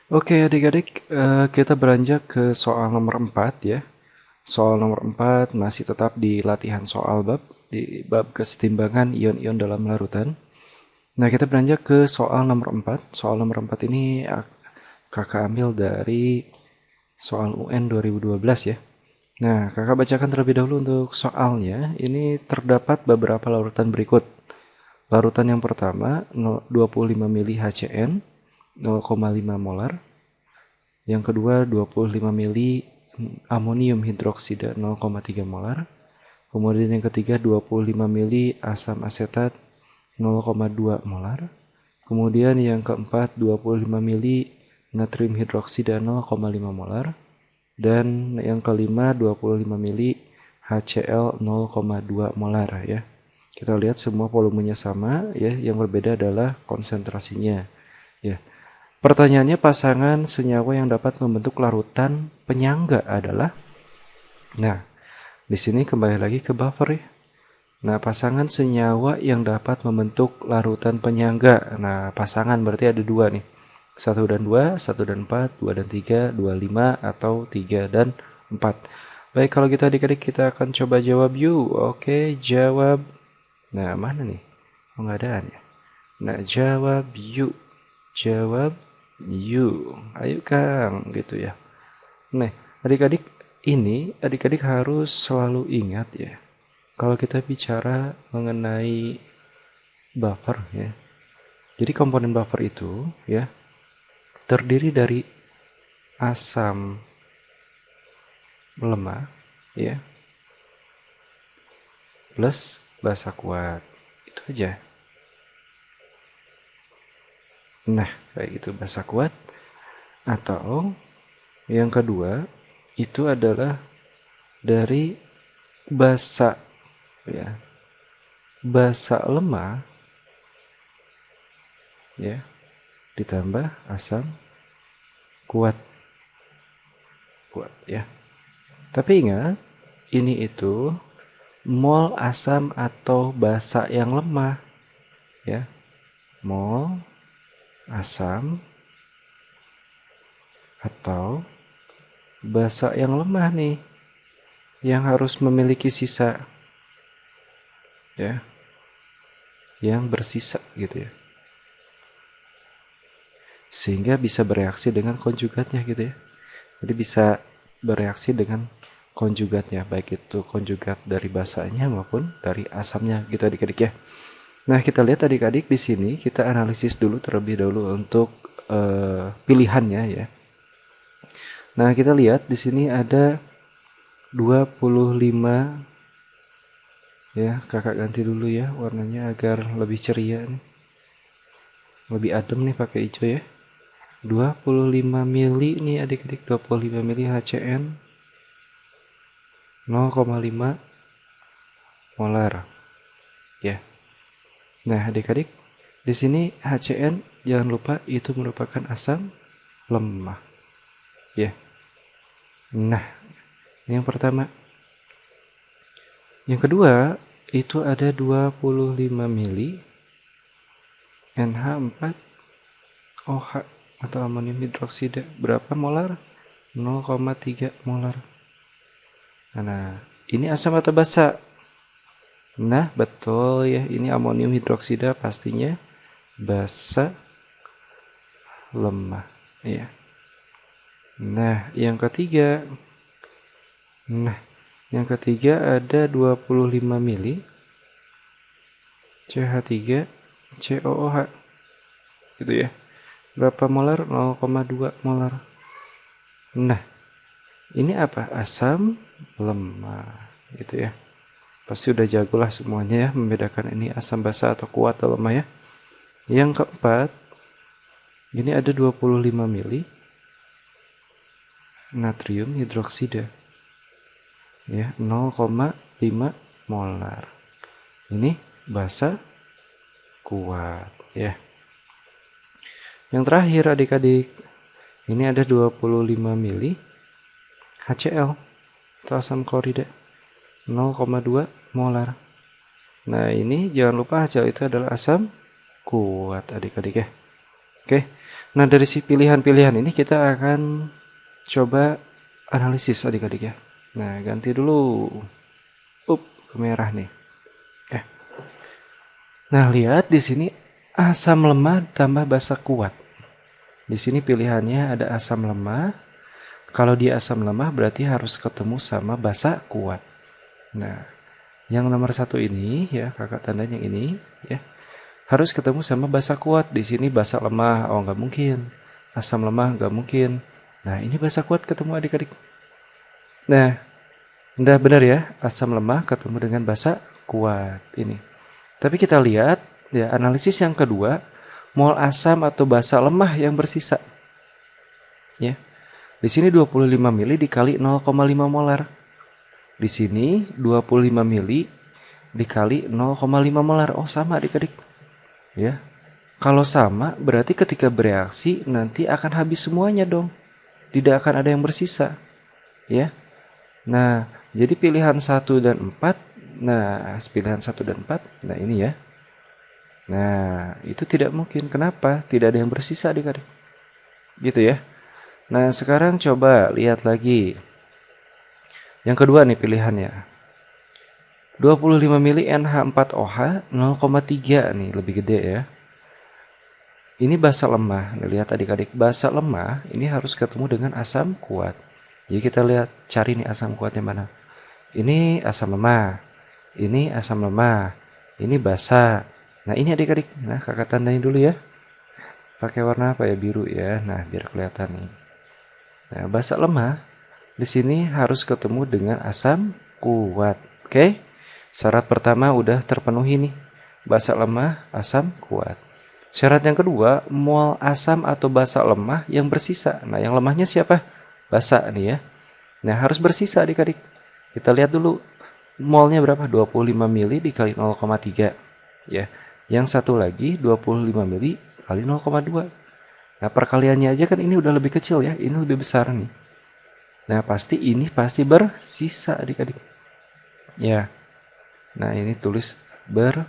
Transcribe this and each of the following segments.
Oke adik-adik, kita beranjak ke soal nomor 4 ya. Soal nomor 4 masih tetap di latihan soal di bab kesetimbangan ion-ion dalam larutan. Nah, kita beranjak ke soal nomor 4. Soal nomor 4 ini kakak ambil dari soal UN 2012 ya. Nah, kakak bacakan terlebih dahulu untuk soalnya. Ini terdapat beberapa larutan berikut. Larutan yang pertama 25 mili HCN 0,5 molar. Yang kedua 25 mili amonium hidroksida 0,3 molar. Kemudian yang ketiga 25 mili asam asetat 0,2 molar. Kemudian yang keempat 25 mili natrium hidroksida 0,5 molar. Dan yang kelima 25 mili HCl 0,2 molar ya. Kita lihat semua volumenya sama ya, yang berbeda adalah konsentrasinya ya. Pertanyaannya, pasangan senyawa yang dapat membentuk larutan penyangga adalah. Nah, di sini kembali lagi ke buffer ya. Nah, pasangan senyawa yang dapat membentuk larutan penyangga. Nah, pasangan berarti ada dua nih. 1 dan 2, 1 dan 4, 2 dan 3, 2, 5, atau 3 dan 4. Baik, kalau gitu adik-adik kita akan coba jawab yuk. Oke, jawab. Nah, mana nih? Oh, nggak ada ya. Nah, jawab yuk. Jawab yuk. Ayo Kang, gitu ya. Nah, adik-adik harus selalu ingat ya. Kalau kita bicara mengenai buffer ya. Jadi komponen buffer itu ya terdiri dari asam lemah ya plus basa kuat. Itu aja. Nah, kayak itu basa kuat. Atau yang kedua itu adalah dari basa ya. Basa lemah ya ditambah asam kuat kuat ya. Tapi ingat, ini itu mol asam atau basa yang lemah ya. Mol asam atau basa yang lemah nih yang harus memiliki sisa ya, yang bersisa gitu ya. Sehingga bisa bereaksi dengan konjugatnya gitu ya. Jadi bisa bereaksi dengan konjugatnya, baik itu konjugat dari basanya maupun dari asamnya gitu adik-adik ya. Nah, kita lihat adik-adik di sini kita analisis dulu terlebih dahulu untuk pilihannya ya. Nah, kita lihat di sini ada 25 ya. Kakak ganti dulu ya warnanya agar lebih ceria nih. Lebih adem nih pakai hijau ya. 25 mili nih adik-adik, 25 mili HCN 0,5 molar ya. Nah, adik-adik, di sini HCN jangan lupa itu merupakan asam lemah ya. Nah, yang pertama. Yang kedua, itu ada 25 mili NH4OH atau amonium hidroksida. Berapa molar? 0,3 molar. Nah, ini asam atau basa? Nah, betul ya, ini amonium hidroksida pastinya basa lemah ya. Nah, yang ketiga ada 25 mili CH3COOH gitu ya. Berapa molar? 0,2 molar. Nah, ini apa? Asam lemah gitu ya. Pasti udah jagolah semuanya ya membedakan ini asam basa atau kuat atau lemah ya. Yang keempat, ini ada 25 mili natrium hidroksida ya, 0,5 molar. Ini basa kuat ya. Yang terakhir adik-adik, ini ada 25 mili HCl atau asam klorida 0,2 molar. Nah, ini jangan lupa HCl itu adalah asam kuat adik-adik ya. Oke. Nah, dari si pilihan-pilihan ini kita akan coba analisis adik-adik ya. Nah, ganti dulu. Ke merah nih. Eh. Nah, lihat di sini asam lemah tambah basa kuat. Di sini pilihannya ada asam lemah. Kalau dia asam lemah berarti harus ketemu sama basa kuat. Nah, yang nomor satu ini ya, kakak tandanya ini ya, harus ketemu sama basa kuat. Di sini basa lemah, oh nggak mungkin. Asam lemah nggak mungkin. Nah, ini basa kuat ketemu adik-adik. Nah, udah benar ya, asam lemah ketemu dengan basa kuat ini. Tapi kita lihat ya, analisis yang kedua, mol asam atau basa lemah yang bersisa. Ya. Di sini 25 mili dikali 0,5 molar. Di sini 25 mili dikali 0,5 molar. Oh, sama adik-adik. Ya. Kalau sama, berarti ketika bereaksi nanti akan habis semuanya dong. Tidak akan ada yang bersisa. Ya. Nah, jadi pilihan 1 dan 4. Nah, pilihan 1 dan 4. Nah, ini ya. Nah, itu tidak mungkin. Kenapa? Tidak ada yang bersisa adik-adik. Gitu ya. Nah, sekarang coba lihat lagi. Yang kedua nih pilihannya. 25 mili NH4OH 0,3 nih, lebih gede ya. Ini basa lemah. Nih, lihat adik-adik, basa lemah ini harus ketemu dengan asam kuat. Jadi kita lihat, cari nih asam kuatnya mana. Ini asam lemah. Ini asam lemah. Ini basa. Nah, ini adik-adik. Nah, kakak tandain dulu ya. Pakai warna apa ya? Biru ya. Nah, biar kelihatan nih. Nah, basa lemah di sini harus ketemu dengan asam kuat. Oke? Syarat pertama udah terpenuhi nih. Basa lemah, asam kuat. Syarat yang kedua, mol asam atau basa lemah yang bersisa. Nah, yang lemahnya siapa? Basa nih ya. Nah, harus bersisa adik-adik. Kita lihat dulu. Molnya berapa? 25 mili dikali 0,3. Ya. Yang satu lagi 25 mili kali 0,2. Nah, perkaliannya aja kan ini udah lebih kecil ya. Ini lebih besar nih. Nah, ini pasti bersisa adik-adik. Ya. Nah, ini tulis bersisa.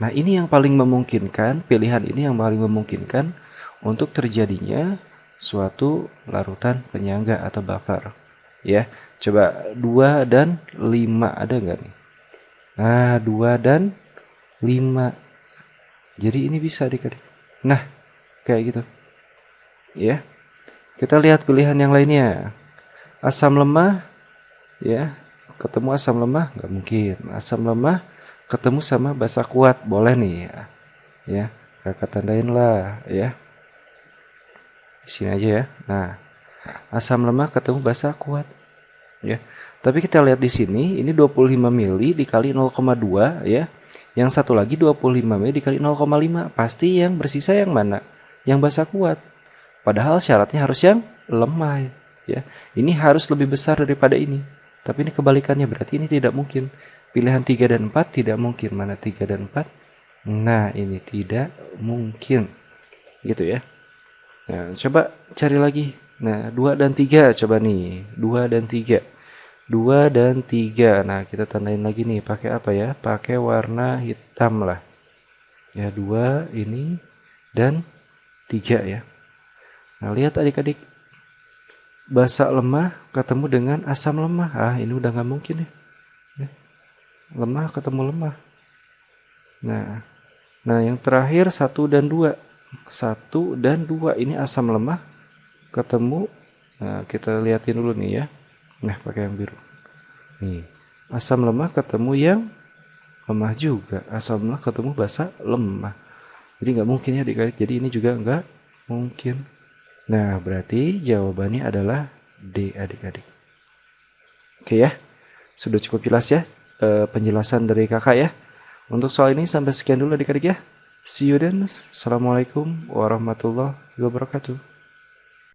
Nah, ini yang paling memungkinkan, pilihan ini yang paling memungkinkan untuk terjadinya suatu larutan penyangga atau buffer. Ya, coba 2 dan 5 ada nggak nih? Nah, 2 dan 5. Jadi ini bisa adik-adik. Nah, kayak gitu. Ya. Kita lihat pilihan yang lainnya. Asam lemah, ya, ketemu asam lemah nggak mungkin. Asam lemah ketemu sama basa kuat boleh nih ya. Ya, kakak tandain lah ya. Di sini aja ya. Nah, asam lemah ketemu basa kuat. Ya. Tapi kita lihat di sini, ini 25 mili dikali 0,2 ya. Yang satu lagi 25 mili dikali 0,5. Pasti yang bersisa yang mana? Yang basa kuat. Padahal syaratnya harus yang lemah ya. Ini harus lebih besar daripada ini. Tapi ini kebalikannya, berarti ini tidak mungkin. Pilihan 3 dan 4 tidak mungkin. Mana 3 dan 4? Nah, ini tidak mungkin. Gitu ya. Nah, coba cari lagi. Nah, 2 dan 3 coba nih. 2 dan 3. 2 dan 3. Nah, kita tandain lagi nih. Pakai apa ya? Pakai warna hitam lah. Ya, 2 ini dan 3 ya. Nah, lihat adik-adik. Basa lemah ketemu dengan asam lemah. Ah, ini udah nggak mungkin ya. Lemah ketemu lemah. Nah, yang terakhir 1 dan 2. 1 dan 2 ini asam lemah ketemu. Nah, kita liatin dulu nih ya. Nah, pakai yang biru. Nih, asam lemah ketemu yang lemah juga. Asam lemah ketemu basa lemah. Jadi nggak mungkin ya adik-adik. Jadi ini juga nggak mungkin. Nah, berarti jawabannya adalah D adik-adik. Oke ya, sudah cukup jelas ya penjelasan dari kakak ya. Untuk soal ini sampai sekian dulu adik-adik ya. See you then. Assalamualaikum warahmatullahi wabarakatuh.